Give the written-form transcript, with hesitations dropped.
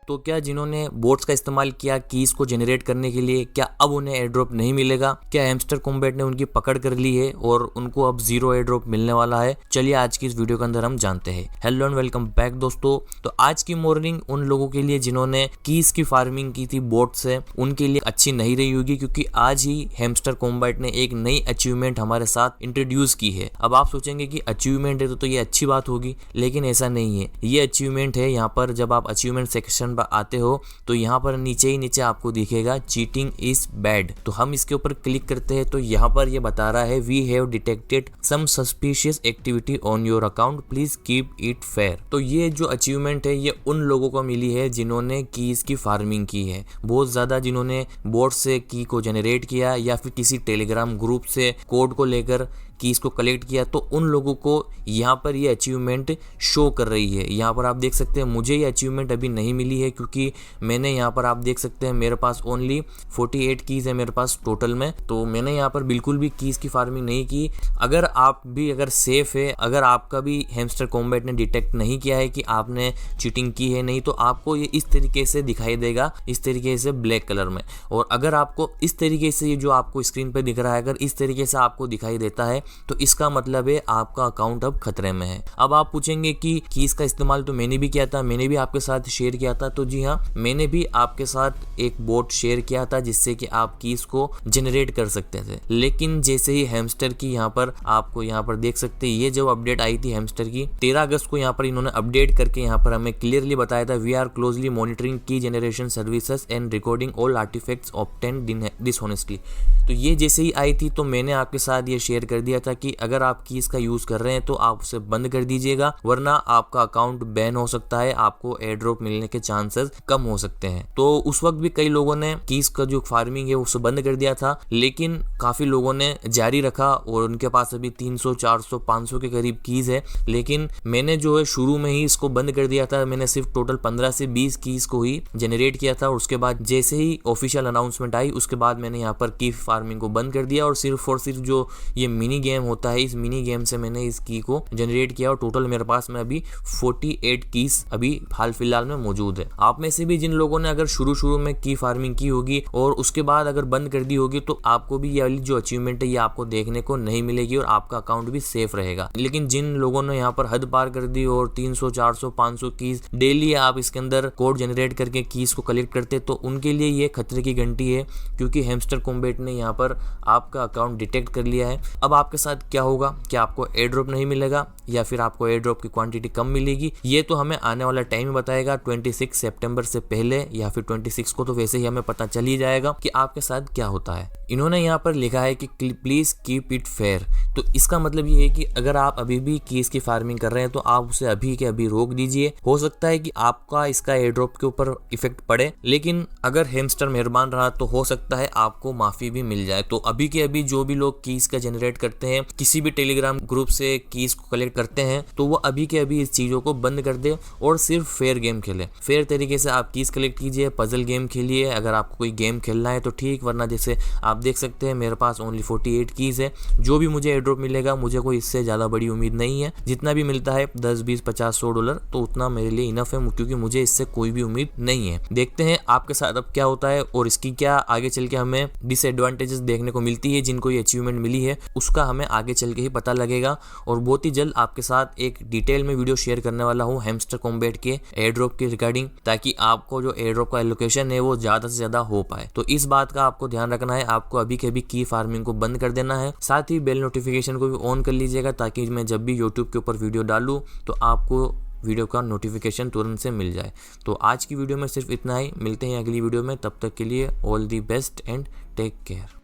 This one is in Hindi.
तो क्या जिन्होंने बोट्स का इस्तेमाल किया कीज को जनरेट करने के लिए, क्या अब उन्हें एयर ड्रॉप नहीं मिलेगा? क्या हैमस्टर कॉम्बैट ने उनकी पकड़ कर ली है और उनको अब 0 एयर ड्रॉप मिलने वाला है? चलिए आज की इस वीडियो के अंदर हम जानते हैं। हेलो एंड वेलकम बैक दोस्तों। तो आज की मॉर्निंग उन लोगों के लिए जिन्होंने कीज की फार्मिंग की थी बोट से, उनके लिए अच्छी नहीं रही होगी, क्योंकि आज ही हैमस्टर कॉम्बैट ने एक नई अचीवमेंट हमारे साथ इंट्रोड्यूस की है। अब आप सोचेंगे कि अचीवमेंट है तो ये अच्छी बात होगी, लेकिन ऐसा नहीं है। ये अचीवमेंट है, यहाँ पर जब आप अचीवमेंट सेक्शन पर आते हो तो यहाँ पर नीचे आपको दिखेगा चीटिंग इज बैड। तो हम इसके ऊपर क्लिक करते हैं तो यहाँ पर ये बता रहा है we have detected some suspicious activity on your account, please keep it fair. तो ये जो अचीवमेंट है ये उन लोगों को मिली है जिन्होंने कीज की फार्मिंग की है बहुत ज्यादा, जिन्होंने बोट से की को जनरेट किया या फिर किसी टेलीग्राम ग्रुप से कोड को लेकर कीज को कलेक्ट किया, तो उन लोगों को यहाँ पर ये अचीवमेंट शो कर रही है। यहाँ पर आप देख सकते हैं मुझे ये अचीवमेंट अभी नहीं मिली है, क्योंकि मैंने यहाँ पर आप देख सकते हैं मेरे पास ओनली 48 कीज है मेरे पास टोटल में। तो मैंने यहाँ पर बिल्कुल भी कीज की फार्मिंग नहीं की। अगर आप भी अगर सेफ है, अगर आपका भी हैमस्टर कॉम्बैट ने डिटेक्ट नहीं किया है कि आपने चीटिंग की है नहीं, तो आपको ये इस तरीके से दिखाई देगा, इस तरीके से ब्लैक कलर में। और अगर आपको इस तरीके से ये जो आपको स्क्रीन पर दिख रहा है, अगर इस तरीके से आपको दिखाई देता है तो इसका मतलब है आपका अकाउंट अब खतरे में है। अब आप पूछेंगे कि कीज का इस्तेमाल तो मैंने भी किया था, मैंने भी आपके साथ शेयर किया था। तो जी हाँ, मैंने भी आपके साथ एक बोट शेयर किया था जिससे कि आप कीज को जनरेट कर सकते थे। लेकिन जैसे ही हैमस्टर की यहाँ पर आपको यहाँ पर देख सकते हैं, ये जो अपडेट आई थी हैमस्टर की 13 अगस्त को, यहाँ पर इन्होंने अपडेट करके यहाँ पर हमें क्लियरली बताया था we are closely monitoring key generation services and recording all artifacts obtained dishonestly. तो ये जैसे ही आई थी तो मैंने आपके साथ ये शेयर कर दिया था कि अगर आप कीज का यूज कर रहे हैं तो आप उसे बंद कर दीजिएगा, वरना आपका अकाउंट बैन हो सकता है, आपको एयर ड्रॉप मिलने के चांसेस कम हो सकते हैं। तो उस वक्त भी कई लोगों ने कीज का जो फार्मिंग है उसे बंद कर दिया था, लेकिन काफी लोगों ने जारी रखा और उनके पास अभी 300 400 500 के करीब कीज है। लेकिन मैंने जो है शुरू में ही इसको बंद कर दिया था। मैंने सिर्फ टोटल 15 से 20 कीज को ही जनरेट किया था और उसके बाद जैसे ही ऑफिशियल अनाउंसमेंट आई उसके बाद मैंने यहाँ पर की फार्मिंग को बंद कर दिया और सिर्फ और सिर्फ जो ये मिनी गेम होता है, इस मिनी गेम से मैंने इस की को जनरेट किया और टोटल मेरे पास में अभी 48 कीज अभी हाल फिलहाल में मौजूद है। आप में से भी जिन लोगों ने अगर शुरू में की फार्मिंग की होगी और उसके बाद अगर बंद कर दी होगी, तो आपको भी ये वाली जो अचीवमेंट है ये आपको देखने को नहीं मिलेगी और आपका अकाउंट भी सेफ रहेगा। लेकिन जिन लोगों ने यहाँ पर हद पार कर दी और 300 400 500 कीज डेली आप इसके अंदर कोड जनरेट करके कीज को कलेक्ट करते, तो उनके लिए ये खतरे की घंटी है, क्योंकि हैमस्टर कॉम्बैट ने यहाँ पर आपका अकाउंट डिटेक्ट कर लिया है। अब आपके साथ क्या होगा, क्या आपको एयर ड्रॉप नहीं मिलेगा या फिर आपको एयर ड्रॉप की क्वांटिटी कम मिलेगी, ये तो हमें आने वाला टाइम बताएगा। 26 सितंबर से पहले या फिर 26 को तो वैसे ही हमें पता चल ही जाएगा कि आपके साथ क्या होता है। इन्होंने यहाँ पर लिखा है कि प्लीज कीप इट फेयर। तो इसका मतलब ये है कि अगर आप अभी भी कीज की फार्मिंग कर रहे हैं तो आप उसे अभी के अभी रोक दीजिए। हो सकता है कि आपका इसका एयर ड्रॉप के ऊपर इफेक्ट पड़े, लेकिन अगर हैमस्टर मेहरबान रहा तो हो सकता है आपको माफी भी मिल जाए। तो अभी के अभी जो भी लोग कीज का जनरेट करते हैं, किसी भी टेलीग्राम ग्रुप से कीज को कलेक्ट करते हैं, तो वो अभी के अभी इस चीजों को बंद कर दे और सिर्फ फेयर गेम खेले। फेयर तरीके से आप कीज कलेक्ट कीजिए, पजल गेम खेलिए। अगर आपको कोई गेम खेलना है तो ठीक, वरना जैसे आप देख सकते हैं मेरे पास ओनली 48 कीज है। जो भी मुझे एयर ड्रॉप मिलेगा, मुझे कोई इससे ज्यादा बड़ी उम्मीद नहीं है। जितना भी मिलता है 10 20 50 100 डॉलर, तो उतना मेरे लिए इनफ है, क्योंकि मुझे इससे कोई भी उम्मीद नहीं है। देखते हैं आपके साथ अब क्या होता है और इसकी क्या आगे चल के हमें डिसएडवांटेजेस देखने को मिलती है। जिनको ये अचीवमेंट मिली है उसका हमें आगे चल के ही पता लगेगा और बहुत ही जल्द आपके साथ एक डिटेल में वीडियो शेयर करने वाला हूँ हैमस्टर कॉम्बैट के एयर ड्रॉप के रिगार्डिंग, ताकि आपको जो एयर ड्रॉप का एलोकेशन है वो ज्यादा से ज्यादा हो पाए। तो इस बात का आपको ध्यान रखना है, आपको अभी के अभी की फार्मिंग को बंद कर देना है। साथ ही बेल नोटिफिकेशन को भी ऑन कर लीजिएगा, ताकि मैं जब भी यूट्यूब के ऊपर वीडियो डालूं तो आपको वीडियो का नोटिफिकेशन तुरंत से मिल जाए। तो आज की वीडियो में सिर्फ इतना ही, मिलते हैं अगली वीडियो में, तब तक के लिए all the best and take care.